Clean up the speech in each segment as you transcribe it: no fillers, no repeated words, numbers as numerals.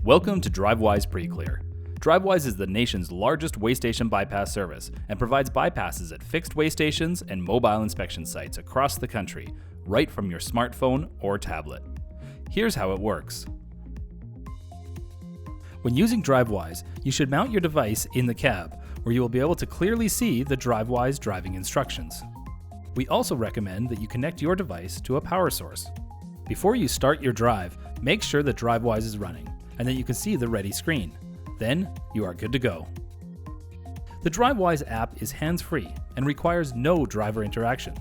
Welcome to Drivewyze PreClear. Drivewyze is the nation's largest way station bypass service and provides bypasses at fixed way stations and mobile inspection sites across the country, right from your smartphone or tablet. Here's how it works. When using Drivewyze, you should mount your device in the cab, where you will be able to clearly see the Drivewyze driving instructions. We also recommend that you connect your device to a power source. Before you start your drive, make sure that Drivewyze is running and that you can see the ready screen. Then you are good to go. The Drivewyze app is hands-free and requires no driver interaction.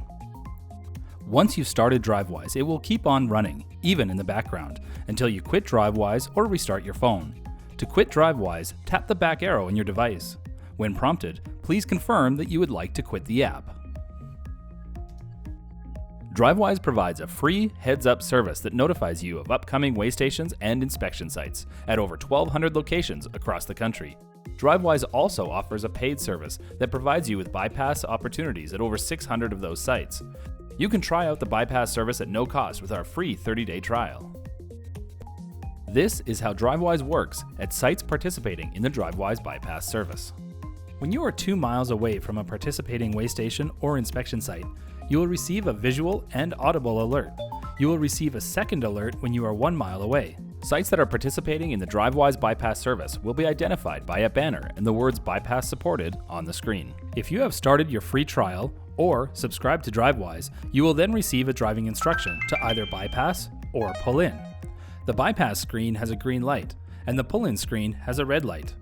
Once you've started Drivewyze, it will keep on running, even in the background, until you quit Drivewyze or restart your phone. To quit Drivewyze, tap the back arrow in your device. When prompted, please confirm that you would like to quit the app. Drivewyze provides a free heads-up service that notifies you of upcoming way stations and inspection sites at over 1,200 locations across the country. Drivewyze also offers a paid service that provides you with bypass opportunities at over 600 of those sites. You can try out the bypass service at no cost with our free 30-day trial. This is how Drivewyze works at sites participating in the Drivewyze bypass service. When you are 2 miles away from a participating way station or inspection site, you will receive a visual and audible alert. You will receive a second alert when you are 1 mile away. Sites that are participating in the Drivewyze bypass service will be identified by a banner and the words bypass supported on the screen. If you have started your free trial or subscribed to Drivewyze, you will then receive a driving instruction to either bypass or pull in. The bypass screen has a green light and the pull-in screen has a red light.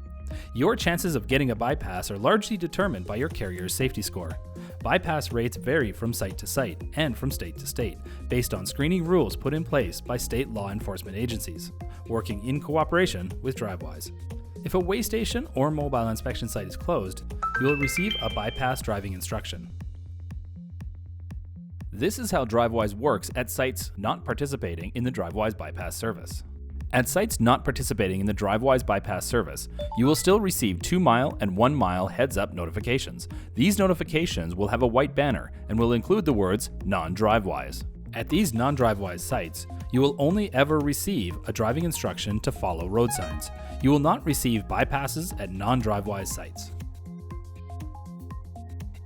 Your chances of getting a bypass are largely determined by your carrier's safety score. Bypass rates vary from site to site and from state to state, based on screening rules put in place by state law enforcement agencies, working in cooperation with Drivewyze. If a way station or mobile inspection site is closed, you will receive a bypass driving instruction. This is how Drivewyze works at sites not participating in the Drivewyze bypass service. At sites not participating in the Drivewyze bypass service, you will still receive 2 mile and 1 mile heads-up notifications. These notifications will have a white banner and will include the words NonDrivewyze. At these NonDrivewyze sites, you will only ever receive a driving instruction to follow road signs. You will not receive bypasses at NonDrivewyze sites.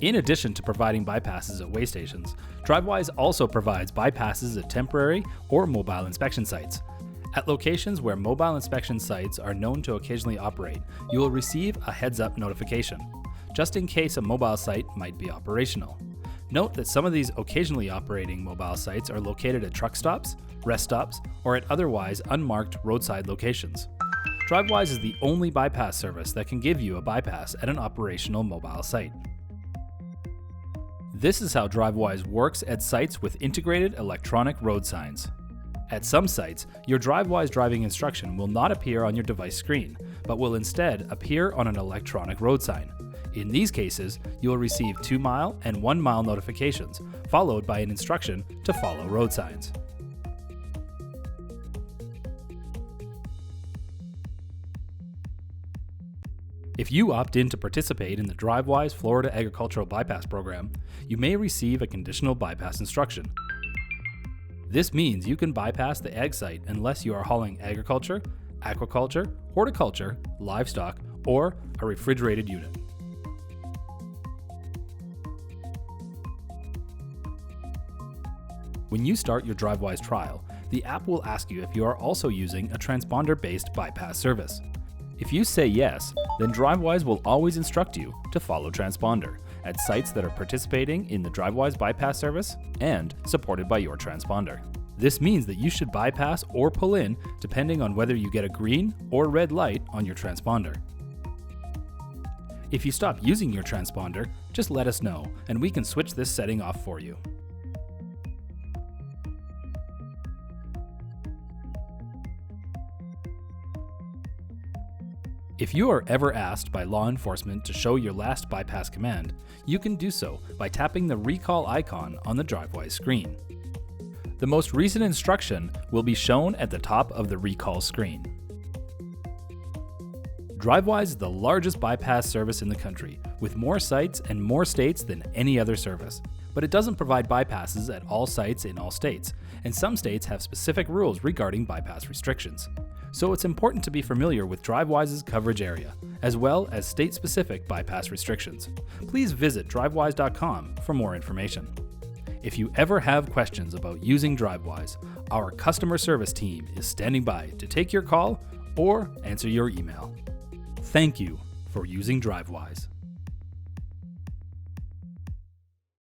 In addition to providing bypasses at way stations, Drivewyze also provides bypasses at temporary or mobile inspection sites. At locations where mobile inspection sites are known to occasionally operate, you will receive a heads-up notification, just in case a mobile site might be operational. Note that some of these occasionally operating mobile sites are located at truck stops, rest stops, or at otherwise unmarked roadside locations. Drivewyze is the only bypass service that can give you a bypass at an operational mobile site. This is how Drivewyze works at sites with integrated electronic road signs. At some sites, your Drivewyze driving instruction will not appear on your device screen, but will instead appear on an electronic road sign. In these cases, you will receive 2 mile and 1 mile notifications, followed by an instruction to follow road signs. If you opt in to participate in the Drivewyze Florida Agricultural Bypass Program, you may receive a conditional bypass instruction. This means you can bypass the ag site unless you are hauling agriculture, aquaculture, horticulture, livestock, or a refrigerated unit. When you start your Drivewyze trial, the app will ask you if you are also using a transponder-based bypass service. If you say yes, then Drivewyze will always instruct you to follow Transponder at sites that are participating in the Drivewyze bypass service and supported by your transponder. This means that you should bypass or pull in depending on whether you get a green or red light on your transponder. If you stop using your transponder, just let us know and we can switch this setting off for you. If you are ever asked by law enforcement to show your last bypass command, you can do so by tapping the recall icon on the Drivewyze screen. The most recent instruction will be shown at the top of the recall screen. Drivewyze is the largest bypass service in the country, with more sites and more states than any other service. But it doesn't provide bypasses at all sites in all states, and some states have specific rules regarding bypass restrictions. so it's important to be familiar with Drivewyze's coverage area, as well as state-specific bypass restrictions. Please visit drivewyze.com for more information. If you ever have questions about using Drivewyze, our customer service team is standing by to take your call or answer your email. Thank you for using Drivewyze.